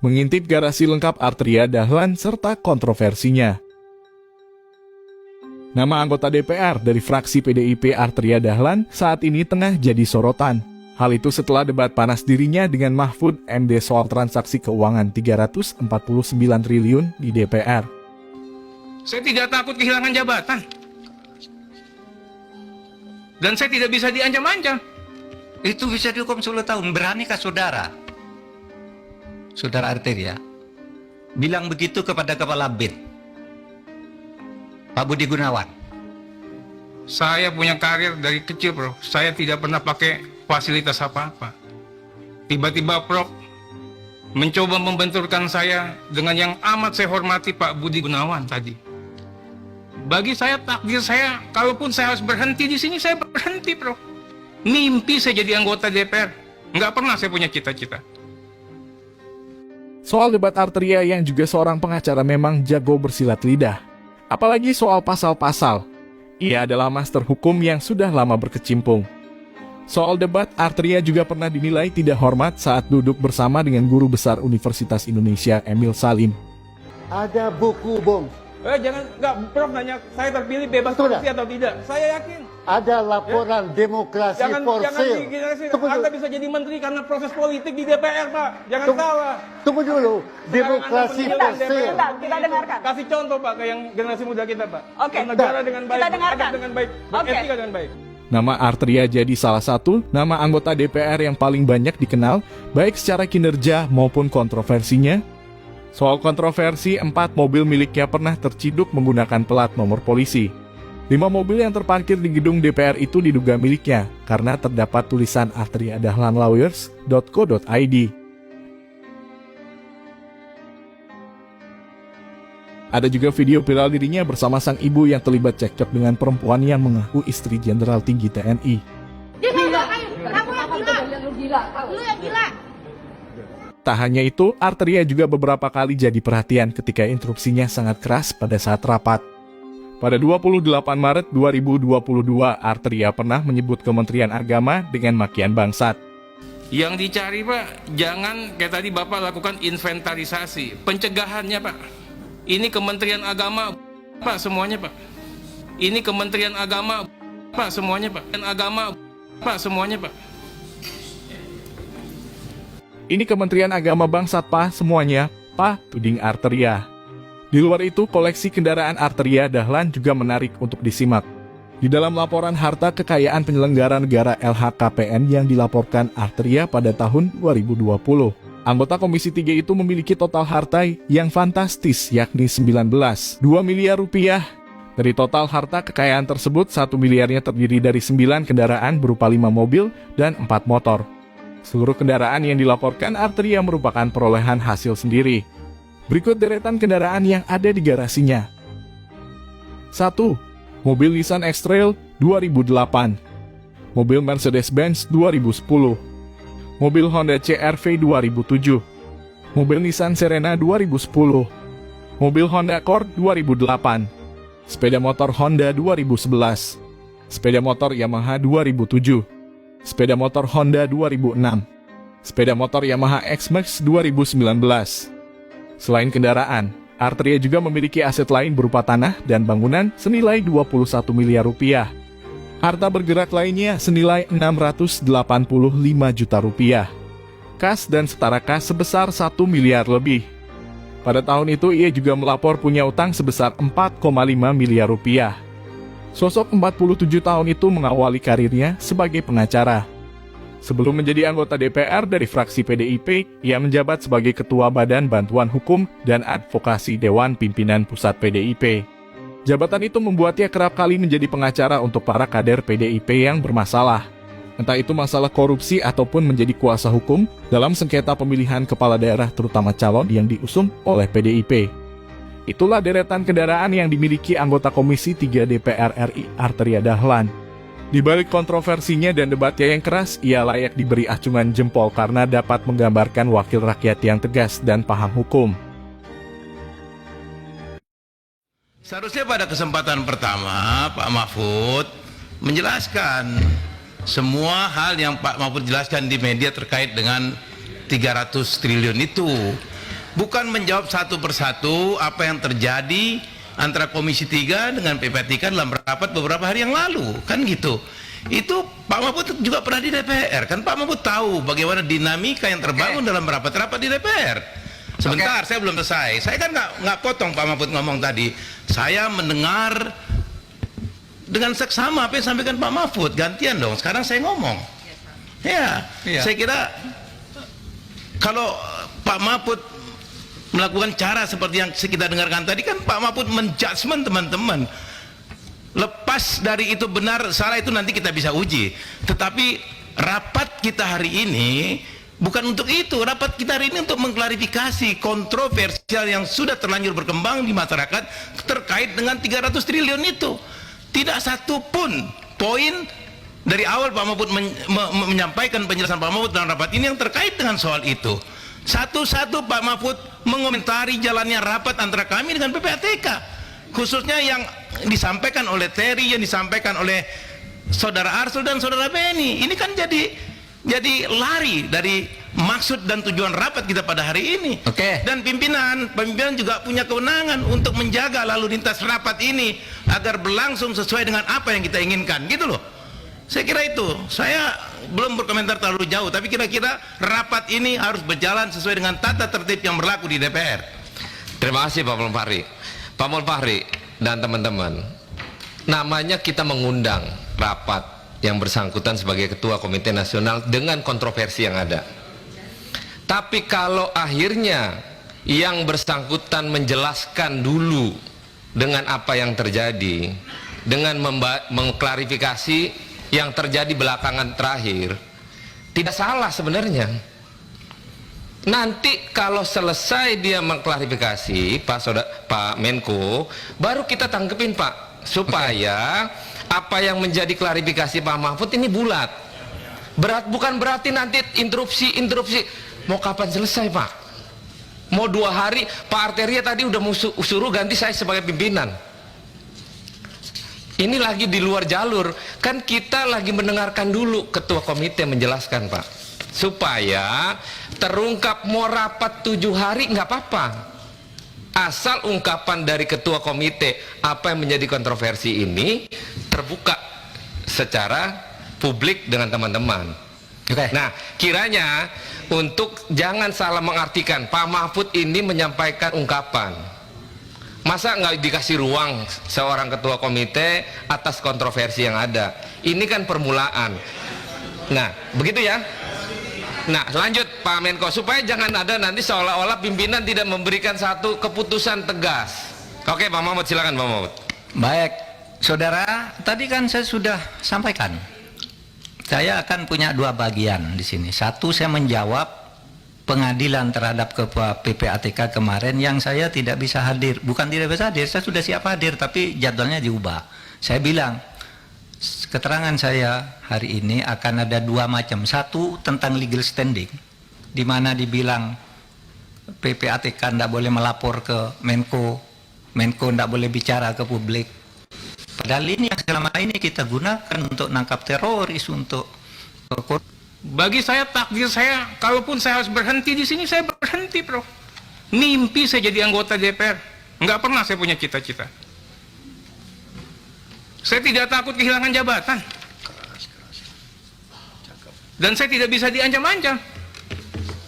mengintip garasi lengkap Arteria Dahlan serta kontroversinya. Nama anggota DPR dari fraksi PDIP Arteria Dahlan saat ini tengah jadi sorotan. Hal itu setelah debat panas dirinya dengan Mahfud MD soal transaksi keuangan 349 triliun di DPR. Saya tidak takut kehilangan jabatan. Dan saya tidak bisa diancam-ancam. Itu bisa dihukum 10 tahun. Beranikah saudara? Saudara Arteria bilang begitu kepada Kepala BIN, Pak Budi Gunawan. Saya punya karir dari kecil, bro. Saya tidak pernah pakai fasilitas apa-apa. Tiba-tiba Prof mencoba membenturkan saya dengan yang amat saya hormati, Pak Budi Gunawan tadi. Bagi saya, takdir saya, kalaupun saya harus berhenti di sini, saya berhenti, Prof. Mimpi saya jadi anggota DPR. Nggak pernah saya punya cita-cita. Soal debat Arteria yang juga seorang pengacara memang jago bersilat lidah. Apalagi soal pasal-pasal. Ia adalah master hukum yang sudah lama berkecimpung. Soal debat, Arteria juga pernah dinilai tidak hormat saat duduk bersama dengan guru besar Universitas Indonesia Emil Salim. Ada buku bom. Jangan, nggak, Prof nanya saya terpilih bebas korupsi atau tidak. Saya yakin. Ada laporan demokrasi for sale. Anda bisa jadi menteri karena proses politik di DPR, Pak. Jangan salah. Tunggu dulu. Demokrasi for sale. Kita dengarkan. Kasih contoh, Pak, ke yang generasi muda kita, Pak. Oke. Negara dengan baik, Kita dengarkan. dengan baik, beretika dengan baik. Nama Arteria jadi salah satu nama anggota DPR yang paling banyak dikenal, baik secara kinerja maupun kontroversinya. Soal kontroversi, 4 mobil miliknya pernah terciduk menggunakan plat nomor polisi. 5 mobil yang terparkir di gedung DPR itu diduga miliknya karena terdapat tulisan arteriadahlanlawyers.co.id. Ada juga video viral dirinya bersama sang ibu yang terlibat cekcok dengan perempuan yang mengaku istri Jenderal Tinggi TNI. Dia ngapain? Kamu yang gila. Lu yang gila. Tak hanya itu, Arteria juga beberapa kali jadi perhatian ketika interupsinya sangat keras pada saat rapat. Pada 28 Maret 2022, Arteria pernah menyebut Kementerian Agama dengan makian bangsat. Yang dicari, Pak, jangan kayak tadi Bapak lakukan inventarisasi. Pencegahannya, Pak. Ini Kementerian Agama, Pak, semuanya, Pak. Ini Kementerian Agama, Pak, semuanya, Pak. Agama, Pak, semuanya, Pak. Ini Kementerian Agama bangsat, Pak, semuanya, Pak, tuding Arteria. Di luar itu, koleksi kendaraan Arteria Dahlan juga menarik untuk disimak. Di dalam laporan harta kekayaan penyelenggara negara LHKPN yang dilaporkan Arteria pada tahun 2020, anggota Komisi 3 itu memiliki total harta yang fantastis, yakni 2 miliar rupiah. Dari total harta kekayaan tersebut, 1 miliarnya terdiri dari 9 kendaraan berupa 5 mobil dan 4 motor. Seluruh kendaraan yang dilaporkan Arteria merupakan perolehan hasil sendiri. Berikut deretan kendaraan yang ada di garasinya. 1. Mobil Nissan X-Trail 2008. Mobil Mercedes-Benz 2010. Mobil Honda CR-V 2007. Mobil Nissan Serena 2010. Mobil Honda Accord 2008. Sepeda motor Honda 2011. Sepeda motor Yamaha 2007. Sepeda motor Honda 2006, sepeda motor Yamaha X-Max 2019. Selain kendaraan, Arteria juga memiliki aset lain berupa tanah dan bangunan senilai 21 miliar rupiah. Harta bergerak lainnya senilai 685 juta rupiah. Kas dan setara kas sebesar 1 miliar lebih. Pada tahun itu ia juga melapor punya utang sebesar 4,5 miliar rupiah. Sosok 47 tahun itu mengawali karirnya sebagai pengacara. Sebelum menjadi anggota DPR dari fraksi PDIP, ia menjabat sebagai Ketua Badan Bantuan Hukum dan Advokasi Dewan Pimpinan Pusat PDIP. Jabatan itu membuatnya kerap kali menjadi pengacara untuk para kader PDIP yang bermasalah. Entah itu masalah korupsi ataupun menjadi kuasa hukum dalam sengketa pemilihan kepala daerah terutama calon yang diusung oleh PDIP. Itulah deretan kendaraan yang dimiliki anggota Komisi 3 DPR RI Arteria Dahlan. Di balik kontroversinya dan debatnya yang keras, ia layak diberi acungan jempol karena dapat menggambarkan wakil rakyat yang tegas dan paham hukum. Seharusnya pada kesempatan pertama Pak Mahfud menjelaskan semua hal yang Pak Mahfud jelaskan di media terkait dengan 300 triliun itu. bukan menjawab satu persatu apa yang terjadi antara Komisi 3 dengan PPATK dalam rapat beberapa hari yang lalu, kan gitu. Itu Pak Mahfud juga pernah di DPR, kan Pak Mahfud tahu bagaimana dinamika yang terbangun dalam rapat-rapat di DPR. Sebentar, saya belum selesai. Saya kan nggak potong Pak Mahfud ngomong tadi. Saya mendengar dengan seksama apa yang disampaikan Pak Mahfud. Gantian dong, sekarang saya ngomong. Ya, saya kira kalau Pak Mahfud melakukan cara seperti yang kita dengarkan tadi, kan Pak Mahfud menjudgment teman-teman. Lepas dari itu benar salah itu nanti kita bisa uji. Tetapi rapat kita hari ini bukan untuk itu. Rapat kita hari ini untuk mengklarifikasi kontroversial yang sudah terlanjur berkembang di masyarakat terkait dengan 300 triliun itu. Tidak satu pun poin dari awal Pak Mahfud menyampaikan penjelasan Pak Mahfud dalam rapat ini yang terkait dengan soal itu. Satu-satu Pak Mahfud mengomentari jalannya rapat antara kami dengan PPATK. Khususnya yang disampaikan oleh Terry, yang disampaikan oleh Saudara Arsul dan Saudara Beni. Ini kan jadi lari dari maksud dan tujuan rapat kita pada hari ini. Dan pimpinan juga punya kewenangan untuk menjaga lalu lintas rapat ini agar berlangsung sesuai dengan apa yang kita inginkan, gitu loh. Saya kira itu. Saya belum berkomentar terlalu jauh, tapi kira-kira rapat ini harus berjalan sesuai dengan tata tertib yang berlaku di DPR. Terima kasih Pak Mulfahri. Pak Mulfahri dan teman-teman, namanya kita mengundang rapat yang bersangkutan sebagai Ketua Komite Nasional dengan kontroversi yang ada. Tapi kalau akhirnya yang bersangkutan menjelaskan dulu dengan apa yang terjadi, dengan mengklarifikasi yang terjadi belakangan terakhir, tidak salah sebenarnya. Nanti kalau selesai dia mengklarifikasi Pak Menko, baru kita tangkepin Pak, supaya apa yang menjadi klarifikasi Pak Mahfud ini bulat. Bukan berarti nanti interupsi. Mau kapan selesai Pak? Mau 2 hari? Pak Arteria tadi udah suruh ganti saya sebagai pimpinan. Ini lagi di luar jalur. Kan kita lagi mendengarkan dulu ketua komite menjelaskan Pak, supaya terungkap. Mau rapat 7 hari nggak apa-apa, asal ungkapan dari ketua komite apa yang menjadi kontroversi ini terbuka secara publik dengan teman-teman. Nah, kiranya untuk jangan salah mengartikan, Pak Mahfud ini menyampaikan ungkapan, masa nggak dikasih ruang seorang ketua komite atas kontroversi yang ada. Ini kan permulaan. Nah, begitu ya. Nah, lanjut Pak Menko, supaya jangan ada nanti seolah-olah pimpinan tidak memberikan satu keputusan tegas. Oke Pak Mahfud, silakan Pak Mahfud. Baik, saudara, tadi kan saya sudah sampaikan. Saya akan punya 2 bagian di sini. Satu, saya menjawab pengadilan terhadap Ketua PPATK kemarin yang saya tidak bisa hadir. Bukan tidak bisa hadir, saya sudah siap hadir, tapi jadwalnya diubah. Saya bilang, keterangan saya hari ini akan ada 2 macam. Satu tentang legal standing, di mana dibilang PPATK tidak boleh melapor ke Menko, Menko tidak boleh bicara ke publik. Padahal ini yang selama ini kita gunakan untuk nangkap teroris, untuk Bagi saya, takdir saya, kalaupun saya harus berhenti di sini, saya berhenti, Prof. Mimpi saya jadi anggota DPR. Nggak pernah saya punya cita-cita. Saya tidak takut kehilangan jabatan. Dan saya tidak bisa diancam-ancam.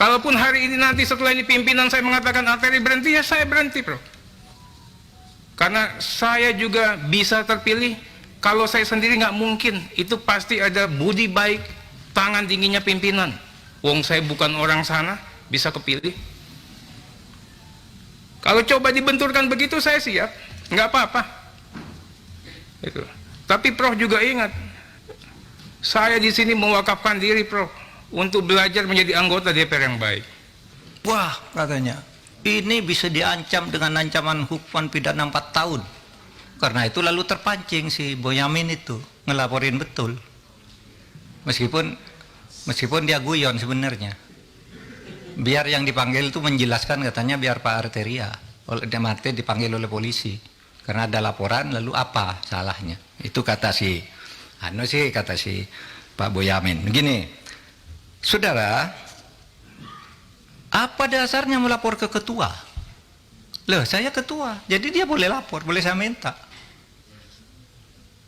Kalaupun hari ini nanti setelah ini pimpinan saya mengatakan Arteri berhenti, ya saya berhenti, Prof. Karena saya juga bisa terpilih. Kalau saya sendiri nggak mungkin. Itu pasti ada budi baik, tangan dinginnya pimpinan. Wong saya bukan orang sana, bisa kepilih. Kalau coba dibenturkan begitu, saya siap. Nggak apa-apa. Itu. Tapi Prof juga ingat, saya di sini mewakafkan diri, Prof, untuk belajar menjadi anggota DPR yang baik. wah katanya, ini bisa diancam dengan ancaman hukuman pidana 4 tahun. Karena itu lalu terpancing si Boyamin itu ngelaporin betul. Meskipun dia guyon sebenarnya. Biar yang dipanggil itu menjelaskan, katanya biar Pak Arteria, oleh Demarte dipanggil oleh polisi. Karena ada laporan, lalu apa salahnya? Itu kata si Pak Boyamin. Begini, saudara, Apa dasarnya melapor ke ketua? Loh, saya ketua, jadi dia boleh lapor, boleh saya minta.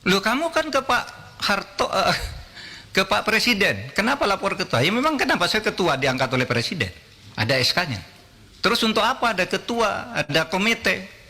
Loh, kamu kan ke Pak Harto, ke Pak Presiden, kenapa lapor ketua? Ya memang kenapa saya ketua diangkat oleh Presiden, ada SK-nya. Terus untuk apa ada ketua, ada komite?